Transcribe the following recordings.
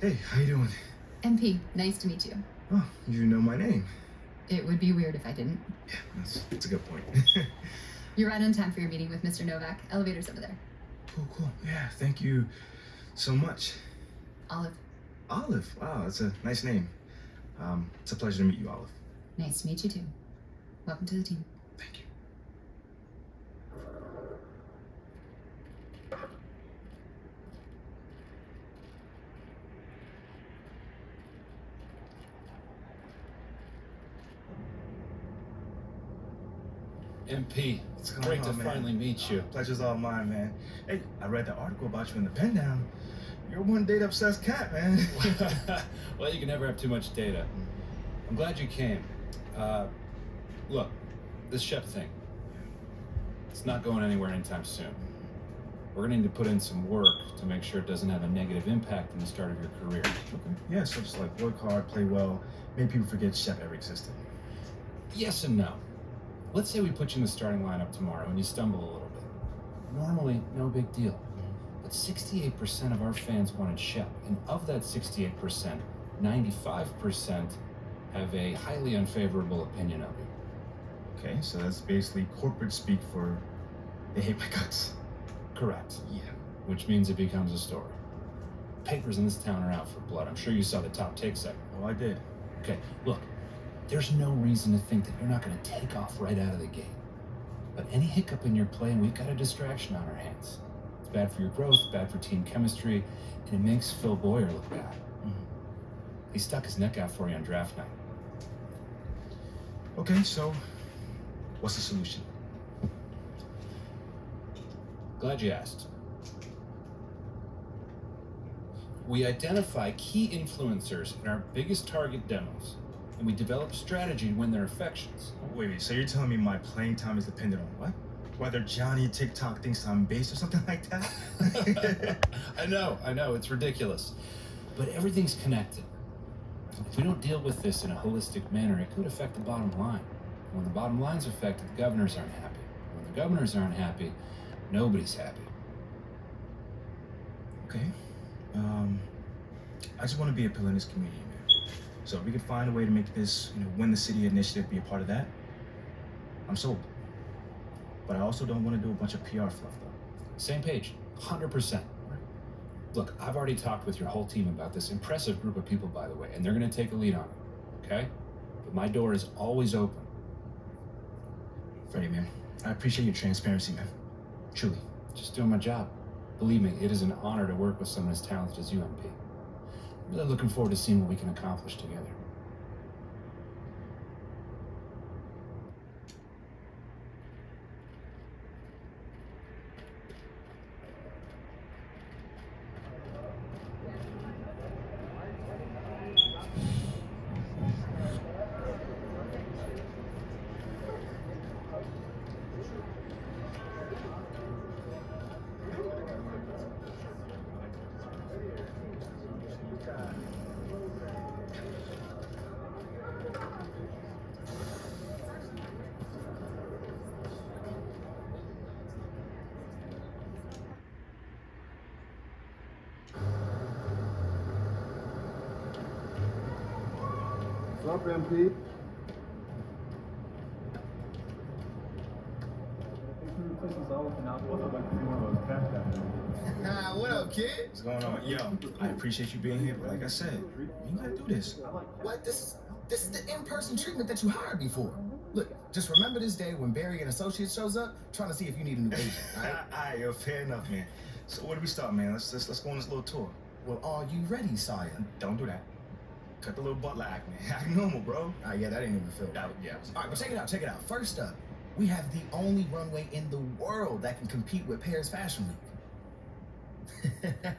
Hey, how you doing? MP, nice to meet you. Oh, you know my name. It would be weird if I didn't. Yeah, that's a good point. You're right on time for your meeting with Mr. Novak. Elevator's over there. Cool. Yeah, thank you so much. Olive, Olive. Wow, that's a nice name. It's a pleasure to meet you, Olive. nice to meet you too. Welcome to the team. Thank you. MP, What's going great on, to man? finally meet you. Pleasure's all mine, man. Hey, I read the article about you in the Pen Down. You're one data-obsessed cat, man. Well, you can never have too much data. I'm glad you came. Look, this Shep thing, it's not going anywhere anytime soon. We're gonna need to put in some work to make sure it doesn't have a negative impact on the start of your career. Okay. Yeah, so just like work hard, play well, make people forget Shep ever existed. Yes and no. Let's say we put you in the starting lineup tomorrow and you stumble a little bit. Normally, no big deal. But 68% of our fans wanted Shep, and of that 68%, 95% have a highly unfavorable opinion of you. Okay, so that's basically corporate speak for they hate my guts. Correct. Yeah. Which means it becomes a story. Papers in this town are out for blood. I'm sure you saw the top take segment. Oh, I did. Okay, look, there's no reason to think that you're not going to take off right out of the gate. But any hiccup in your play, and we've got a distraction on our hands. It's bad for your growth, bad for team chemistry, and it makes Phil Boyer look bad. He stuck his neck out for you on draft night. Okay, so what's the solution? Glad you asked. We identify key influencers in our biggest target demos, and we develop a strategy to win their affections. Wait, so you're telling me my playing time is dependent on what? Whether Johnny TikTok thinks I'm based or something like that? I know, it's ridiculous. But everything's connected. If we don't deal with this in a holistic manner, it could affect the bottom line. And when the bottom line's affected, the governors aren't happy. When the governors aren't happy, nobody's happy. Okay. I just want to be a pillar in this community, man. So if we can find a way to make this, win the city initiative, be a part of that, I'm sold. But I also don't want to do a bunch of PR fluff, though. Same page, 100%. Look, I've already talked with your whole team about this impressive group of people, by the way, and they're going to take a lead on it, okay? But my door is always open. Freddie, man, I appreciate your transparency, man. Truly. Just doing my job. Believe me, it is an honor to work with someone as talented as you, MP. I'm really looking forward to seeing what we can accomplish together. What's up, MP? What up, kid? What's going on? Yo, I appreciate you being here, but like I said, you gotta do this. What? This is the in-person treatment that you hired me for. Look, just remember this day when Barry and Associates shows up, trying to see if you need a new agent, all right? Alright, yo, fair enough, man. So where do we start, man? Let's go on this little tour. Well, are you ready, sire? Don't do that. Cut the little butler act, man. Act normal, bro. Yeah, that ain't even filled. Yeah. All right, but check it out. First up, we have the only runway in the world that can compete with Paris Fashion Week.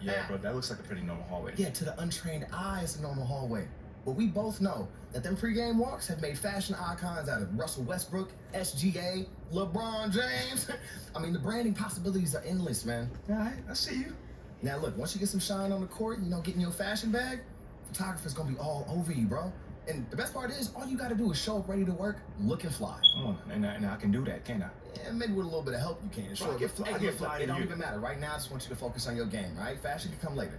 Yeah, bro, that looks like a pretty normal hallway. Yeah, to the untrained eye, it's a normal hallway. But we both know that them pregame walks have made fashion icons out of Russell Westbrook, SGA, LeBron James. I mean, the branding possibilities are endless, man. All right, I see you. Now, look, once you get some shine on the court, getting your fashion bag, photographer's gonna be all over you, bro. And the best part is, all you got to do is show up ready to work, looking fly. Come on, and I can do that, can't I? Yeah, maybe with a little bit of help you can. Sure, I get fly- hey, I get look, fly it to don't you. even matter. Right now, I just want you to focus on your game, right? Fashion can come later.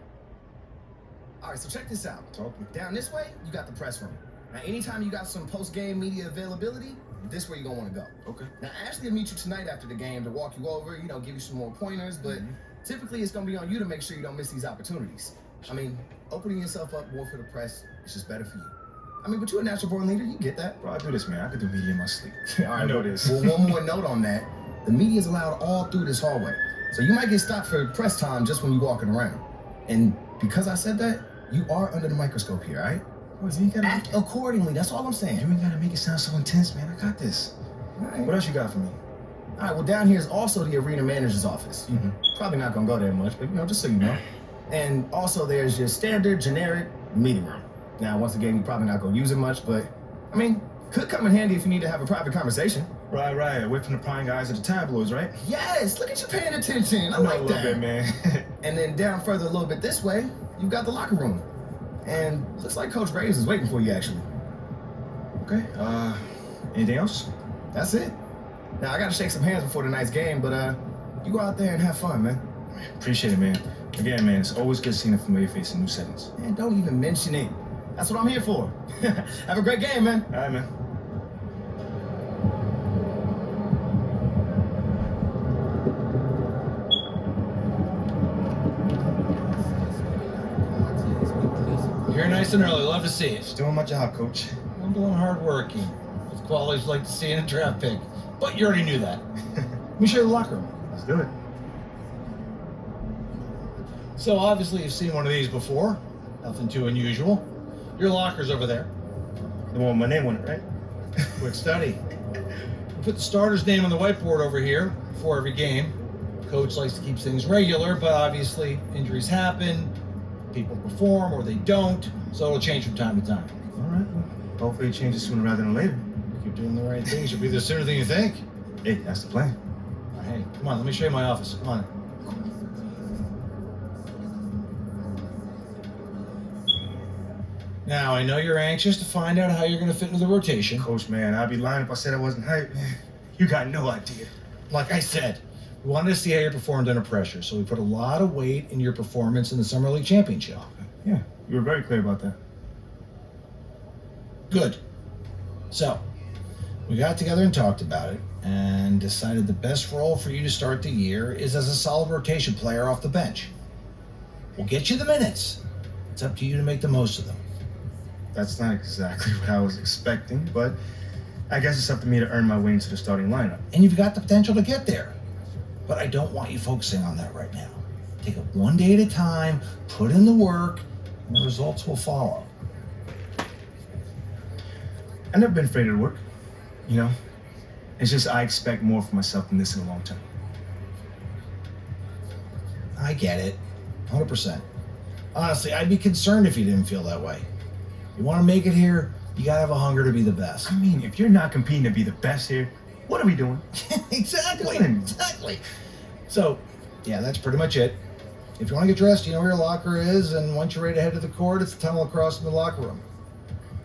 All right, so check this out. Talk me. Down this way, you got the press room. Now, anytime you got some post-game media availability, this where you're gonna want to go. Okay. Now, Ashley will meet you tonight after the game to walk you over, give you some more pointers, but typically it's gonna be on you to make sure you don't miss these opportunities. I mean, opening yourself up more for the press is just better for you. I mean, but you're a natural born leader, you get that. Bro, I do this, man. I could do media in my sleep. All right, I know this. Well, one more note on that. The media is allowed all through this hallway. So you might get stopped for press time just when you're walking around. And because I said that, you are under the microscope here, all right? Boy, you ain't gotta Act accordingly, that's all I'm saying. You ain't gotta make it sound so intense, man. I got this. All right. What else you got for me? All right, well, down here is also the arena manager's office. Mhm. Probably not gonna go there much, but just so you know. And also there's your standard, generic meeting room. Now, once again, you're probably not gonna use it much, but I mean, could come in handy if you need to have a private conversation. Right. Away from the prying eyes of the tabloids, right? Yes, look at you paying attention. I know like a little that. bit, man. And then down further a little bit this way, you've got the locker room. And looks like Coach Graves is waiting for you, actually. Okay. Anything else? That's it. Now, I gotta shake some hands before tonight's game, but you go out there and have fun, man. Appreciate it, man. Again, man, it's always good seeing a familiar face in new settings. Man, don't even mention it. That's what I'm here for. Have a great game, man. All right, man. You're here nice and early. Love to see you. Just doing my job, coach. I'm doing hard working. With qualities like to see in a draft pick. But you already knew that. Let me show you the locker room. Let's do it. So obviously you've seen one of these before. Nothing too unusual. Your locker's over there. The one with my name on it, right? Quick study. We put the starter's name on the whiteboard over here before every game. Coach likes to keep things regular, but obviously injuries happen. People perform or they don't, so it'll change from time to time. All right. Well, hopefully it changes sooner rather than later. If you're doing the right things, you'll be there sooner than you think. Hey, that's the plan. All right, hey, come on, let me show you my office. Come on. Now, I know you're anxious to find out how you're going to fit into the rotation. Coach, man, I'd be lying if I said I wasn't hyped. You got no idea. Like I said, we wanted to see how you performed under pressure, so we put a lot of weight in your performance in the Summer League Championship. Yeah, you were very clear about that. Good. So, we got together and talked about it and decided the best role for you to start the year is as a solid rotation player off the bench. We'll get you the minutes. It's up to you to make the most of them. That's not exactly what I was expecting, but I guess it's up to me to earn my way into the starting lineup. And you've got the potential to get there. But I don't want you focusing on that right now. Take it one day at a time, put in the work, and the results will follow. I've never been afraid of the work, you know? It's just I expect more for myself than this in the long term. I get it, 100%. Honestly, I'd be concerned if you didn't feel that way. You want to make it here, you gotta have a hunger to be the best. I mean, if you're not competing to be the best here, what are we doing? Exactly. So, yeah, that's pretty much it. If you want to get dressed, you know where your locker is, and once you're ready to head to the court, it's the tunnel across from the locker room.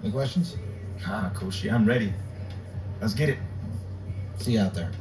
Any questions? Coach, yeah, I'm ready. Let's get it. See you out there.